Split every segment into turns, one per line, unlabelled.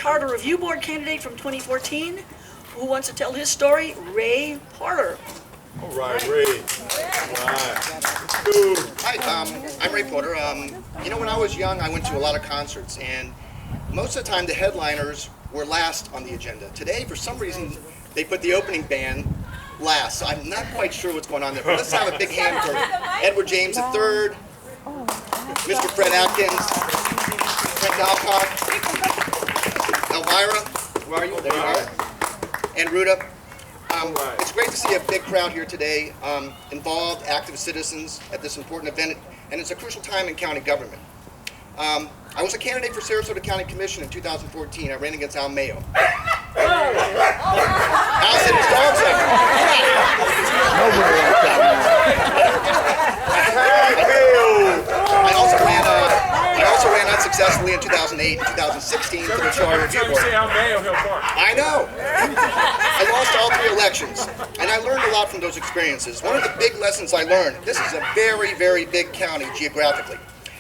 Charter Review Board candidate from 2014 who wants to tell his story, Ray Porter.
All right, Ray. All right.
Hi, I'm Ray Porter. When I was young, I went to a lot of concerts, and most of the time the headliners were last on the agenda. Today, for some reason, they put the opening band last, so I'm not quite sure what's going on there. But let's have a big hand for Edward James III, Mr. Fred Atkins, Frank Alcock, Elvira, where are you? There you are. And Ruda. It's great to see a big crowd here today, involved, active citizens at this important event, and it's a crucial time in county government. I was a candidate for Sarasota County Commission in 2014. I ran against Al Mayo. Al said his dog's I also ran unsuccessfully in 2008 and 2016 for the Charter Review Board. I know. I lost all 3 elections, and I learned a lot from those experiences. One of the big lessons I learned, this is a very, very big county geographically.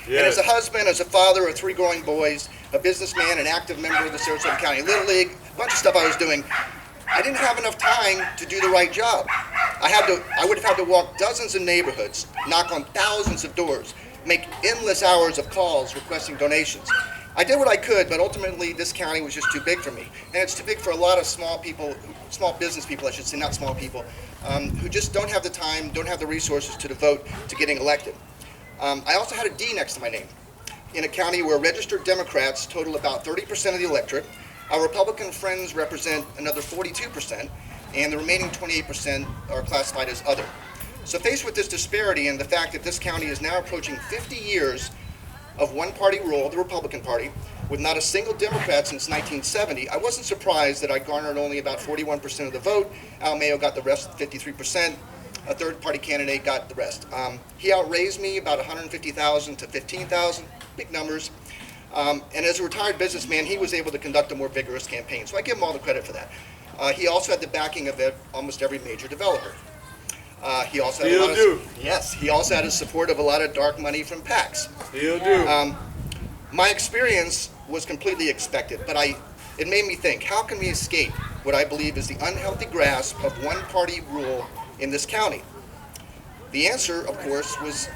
Yes. And as a husband, as a father of 3 growing boys, a businessman, an active member of the Sarasota County Little League, a bunch of stuff I was doing, I didn't have enough time to do the right job. I would have had to walk dozens of neighborhoods, knock on thousands of doors, make endless hours of calls requesting donations. I did what I could, but ultimately this county was just too big for me. And it's too big for a lot of small business people, I should say, not small people, who just don't have the time, don't have the resources to devote to getting elected. I also had a D next to my name. In a county where registered Democrats total about 30% of the electorate, our Republican friends represent another 42%, and the remaining 28% are classified as other. So faced with this disparity and the fact that this county is now approaching 50 years of one-party rule, the Republican Party, with not a single Democrat since 1970, I wasn't surprised that I garnered only about 41% of the vote. Al Mayo got the rest, 53%. A third-party candidate got the rest. He outraised me about 150,000 to 15,000, big numbers. And as a retired businessman, he was able to conduct a more vigorous campaign. So I give him all the credit for that. He also had the backing of almost every major developer. He also had he also had the support of a lot of dark money from PACs. My experience was completely expected, but it made me think, how can we escape what I believe is the unhealthy grasp of one-party rule in this county? The answer, of course, was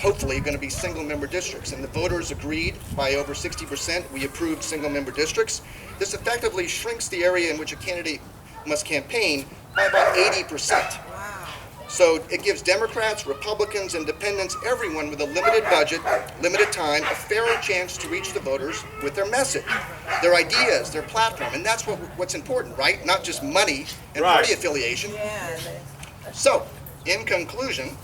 hopefully going to be single-member districts, and the voters agreed by over 60%. We approved single-member districts. This effectively shrinks the area in which a candidate must campaign by about 80%. So it gives Democrats, Republicans, Independents, everyone with a limited budget, limited time, a fairer chance to reach the voters with their message, their ideas, their platform, and that's what's important, right? Not just money and party affiliation. So, in conclusion,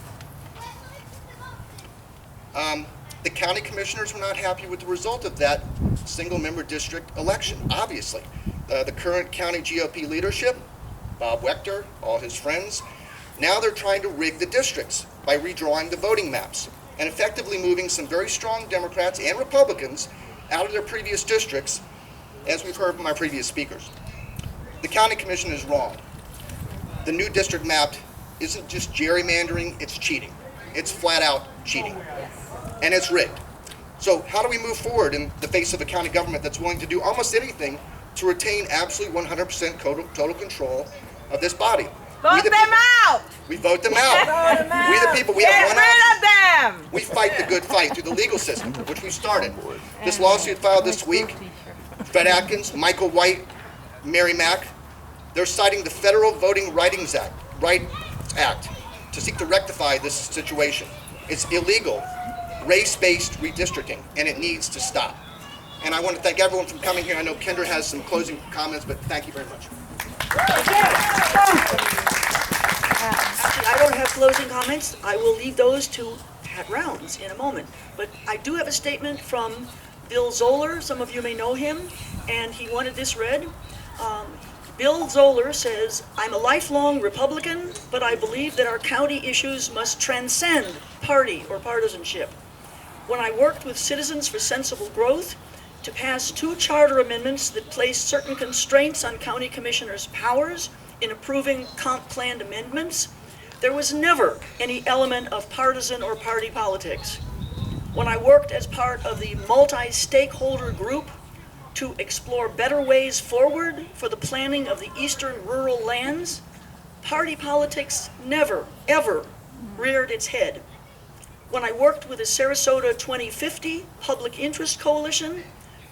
the county commissioners were not happy with the result of that single-member district election, obviously. The current county GOP leadership, Bob Wechter, all his friends, now they're trying to rig the districts by redrawing the voting maps and effectively moving some very strong Democrats and Republicans out of their previous districts, as we've heard from my previous speakers. The county commission is wrong. The new district map isn't just gerrymandering, it's cheating. It's flat out cheating. And it's rigged. So how do we move forward in the face of a county government that's willing to do almost anything to retain absolutely 100% total control of this body?
Vote them out!
We vote them out. We the people, we have one
option.
We fight the good fight through the legal system, which we started. This lawsuit filed this week, Fred Atkins, Michael White, Mary Mack, they're citing the Federal Voting Rights Act to seek to rectify this situation. It's illegal, race-based redistricting, and it needs to stop. And I want to thank everyone for coming here. I know Kendra has some closing comments, but thank you very much.
Actually, I don't have closing comments. I will leave those to Pat Rounds in a moment. But I do have a statement from Bill Zoller. Some of you may know him, and he wanted this read. Bill Zoller says, "I'm a lifelong Republican, but I believe that our county issues must transcend party or partisanship. When I worked with Citizens for Sensible Growth to pass 2 charter amendments that placed certain constraints on county commissioners' powers in approving comp plan amendments, there was never any element of partisan or party politics. When I worked as part of the multi-stakeholder group to explore better ways forward for the planning of the eastern rural lands, party politics never, ever reared its head. When I worked with the Sarasota 2050 Public Interest Coalition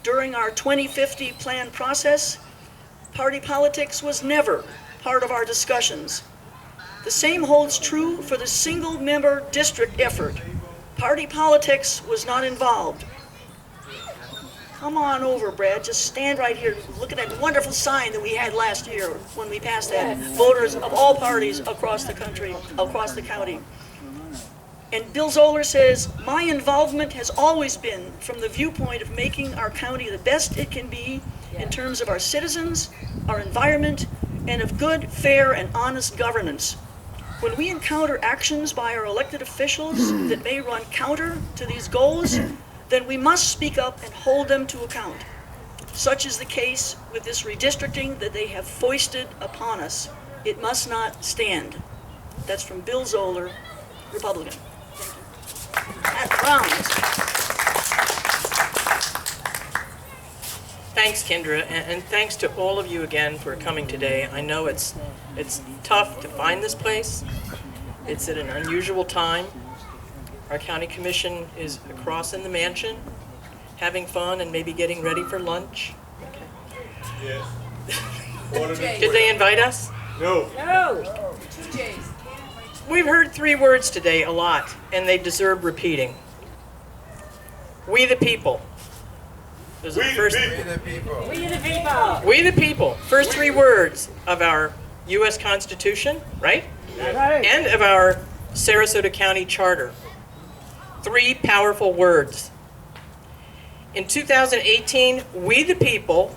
during our 2050 plan process, party politics was never part of our discussions. The same holds true for the single-member district effort. Party politics was not involved. Come on over, Brad. Just stand right here. Look at that wonderful sign that we had last year when we passed that. Voters of all parties across the country, across the county. And Bill Zoller says, my involvement has always been from the viewpoint of making our county the best it can be in terms of our citizens, our environment, and of good, fair, and honest governance. When we encounter actions by our elected officials that may run counter to these goals, then we must speak up and hold them to account. Such is the case with this redistricting that they have foisted upon us. It must not stand. That's from Bill Zoller, Republican. At Browns.
Thanks, Kendra, and thanks to all of you again for coming today. I know it's tough to find this place. It's at an unusual time. Our county commission is across in the mansion, having fun and maybe getting ready for lunch.
Yes.
Did they invite us?
No.
No.
We've heard three words today a lot, and they deserve repeating. We the people. Those are the first.
We the people.
We the people. First three words of our U.S. Constitution, right?
Right.
And of our Sarasota County Charter. Three powerful words. In 2018, we the people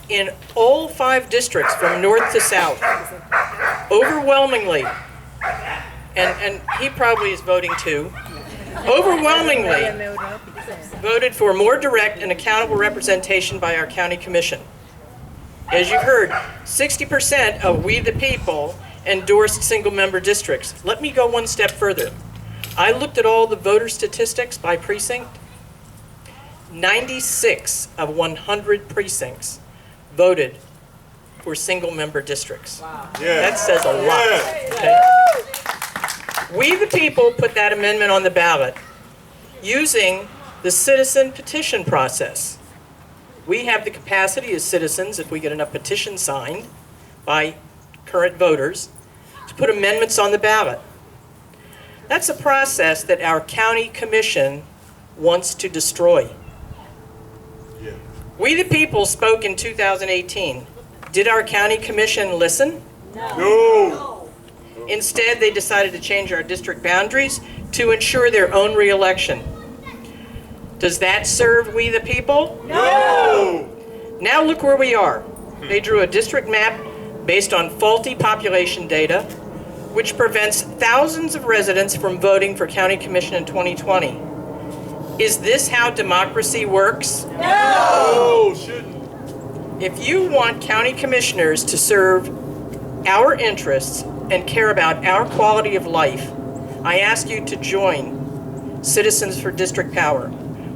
in all 5 districts from north to south, overwhelmingly, and he probably is voting too, overwhelmingly voted for more direct and accountable representation by our county commission. As you've heard, 60% of we the people endorsed single-member districts. Let me go one step further. I looked at all the voter statistics by precinct. 96 of 100 precincts voted for single-member districts. Wow.
Yeah.
That says a lot. Okay? We the people put that amendment on the ballot using the citizen petition process. We have the capacity as citizens, if we get enough petitions signed by current voters, to put amendments on the ballot. That's a process that our county commission wants to destroy.
Yeah.
We the people spoke in 2018. Did our county commission listen?
No.
Instead, they decided to change our district boundaries to ensure their own re-election. Does that serve we the people?
No.
Now look where we are. They drew a district map based on faulty population data, which prevents thousands of residents from voting for county commission in 2020. Is this how democracy works?
No. Shouldn't.
If you want county commissioners to serve our interests and care about our quality of life, I ask you to join Citizens for District Power.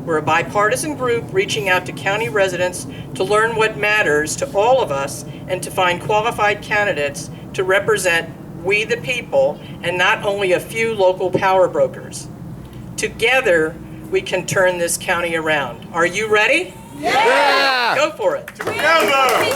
We're a bipartisan group reaching out to county residents to learn what matters to all of us and to find qualified candidates to represent we the people and not only a few local power brokers. Together, we can turn this county around. Are you ready?
Yeah.
Go for it.
Together.